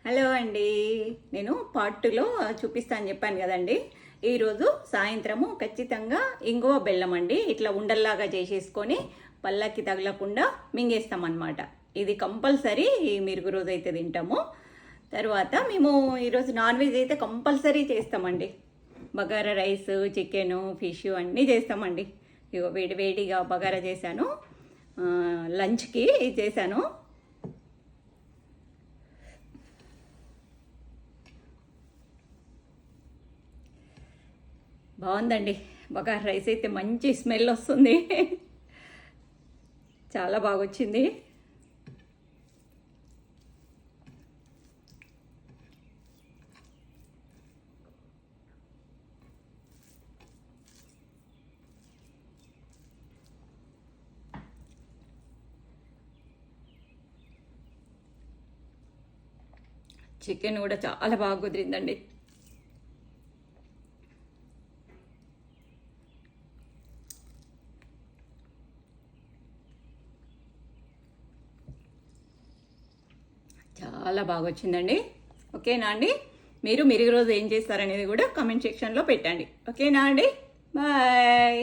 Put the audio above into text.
Hello అండి. నేను part 2లో చూపిస్తాను చెప్పాను కదండి. ఈరోజు సాయంత్రము ఖచ్చితంగా ఇంగువ బెల్లం అండి ఇట్లా ఉండల్లాగా చేసేసుకొని పళ్ళకి తగలకుండా మింగేస్తామన్నమాట. ఇది కంపల్సరీ మిరుగు రోజు అయితే తింటాము. తర్వాత మేము ఈరోజు నాన్ వెజ్ అయితే కంపల్సరీ చేస్తామండి. బగారా రైస్, చికెను, ఫిష్ అన్నీ చేస్తామండి. ఇగో వేడి వేడిగా బగారా చేశాను, లంచ్కి చేశాను. బాగుందండి. బగారా రైస్ అయితే మంచి స్మెల్ వస్తుంది. చాలా బాగా వచ్చింది. చికెన్ కూడా చాలా బాగా కుదిరిందండి. చాలా బాగా వచ్చిందండి. ఓకేనా అండి? మీరు రోజు ఏం చేస్తారనేది కూడా కామెంట్ సెక్షన్లో పెట్టండి. ఓకేనా అండి? బాయ్.